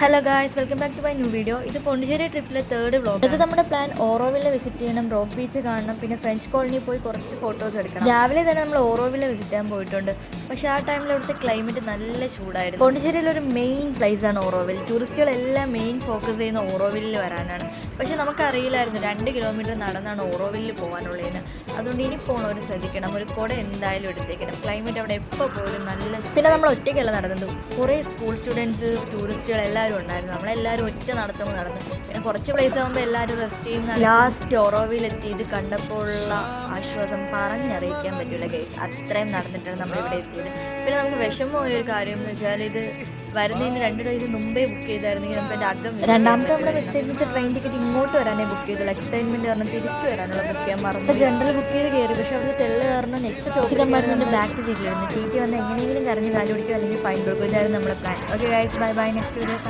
Hello guys, welcome back to my new video. ഇത് പോണ്ടിച്ചേരി ട്രിപ്പിലെ third vlog. ഇത് നമ്മുടെ പ്ലാൻ ഓറോവില്ല വിസിറ്റ് ചെയ്യണം, റോക്ക് ബീച്ച് കാണണം, പിന്നെ ഫ്രഞ്ച് കോളനി പോയി കുറച്ച് ഫോട്ടോസ് എടുക്കണം. രാവിലെ തന്നെ നമ്മൾ ഓറോവില്ല വിസിറ്റ് ചെയ്യാൻ പോയിട്ടുണ്ട്. പക്ഷേ ആ ടൈമിൽ അവിടുത്തെ ക്ലൈമറ്റ് നല്ല ചൂടായിരുന്നു. പോണ്ടിച്ചേരിയിൽ ഒരു മെയിൻ പ്ലേസ് ആണ് ഓറോവിൽ. ടൂറിസ്റ്റുകളെല്ലാം മെയിൻ ഫോക്കസ് ചെയ്യുന്ന ഓറോവില്ലിൽ വരാനാണ്. പക്ഷേ നമുക്കറിയില്ലായിരുന്നു 2 കിലോമീറ്റർ നടന്നാണ് ഓറോവില്ലിൽ പോകാനുള്ളതെന്ന്. അതുകൊണ്ട് ഇനി പോകണവർ ശ്രദ്ധിക്കണം, ഒരു കുട എന്തായാലും എടുത്തേക്കണം. ക്ലൈമറ്റ് അവിടെ എപ്പോൾ പോലും നല്ല. പിന്നെ നമ്മൾ ഒറ്റയ്ക്കല്ല നടന്നത്, കുറേ സ്കൂൾ സ്റ്റുഡൻസ്, ടൂറിസ്റ്റുകൾ എല്ലാവരും ഉണ്ടായിരുന്നു. നമ്മളെല്ലാവരും ഒറ്റ നടത്തുമ്പോൾ നടന്നു. പിന്നെ കുറച്ച് പ്ലേസ് ആകുമ്പോൾ എല്ലാവരും റെസ്റ്റ് ചെയ്യും. ലാസ്റ്റ് ഓറോവിലെത്തി ഇത് കണ്ടപ്പോഴുള്ള ആശ്വാസം പറഞ്ഞറിയിക്കാൻ പറ്റില്ല ഗൈസ്. അത്രയും നടന്നിട്ടാണ് നമ്മളിവിടെ എത്തിയത്. പിന്നെ നമുക്ക് വിഷമമായ ഒരു കാര്യം എന്ന് വെച്ചാൽ, ഇത് വരുന്നതിന് 2 ദിവസം മുമ്പേ ബുക്ക് ചെയ്തായിരുന്നെങ്കിൽ നമുക്ക് എൻ്റെ അകം. രണ്ടാമത്തെ നമ്മുടെ മിസ്റ്റേക്ക് എന്ന് വെച്ചാൽ ട്രെയിൻ ടിക്കറ്റ് ഇങ്ങോട്ട് വരാനേ ബുക്ക് ചെയ്തുള്ളൂ. എക്സൈറ്റ്മെൻറ്റ് കാരണം തിരിച്ചു വരാനുള്ള ബുക്ക് ചെയ്യാൻ മറന്നു. ജനറൽ ബുക്ക് ചെയ്ത് കയറി. പക്ഷേ അവർ തെള്ള് കാരണം നെക്സ്റ്റ് ചോദിച്ച കമ്പാർട്ട്മെൻറ്റ് ബാക്ക് സീറ്റിലിരുന്നു. ടി ടി വന്ന് എങ്ങനെയെങ്കിലും കറങ്ങി കാല് പിടിക്കുക അല്ലെങ്കിൽ ഫൈൻ കൊടുക്കുക. ഇതായിരുന്നു നമ്മുടെ plan. Okay guys, bye bye. Next video കാണാം.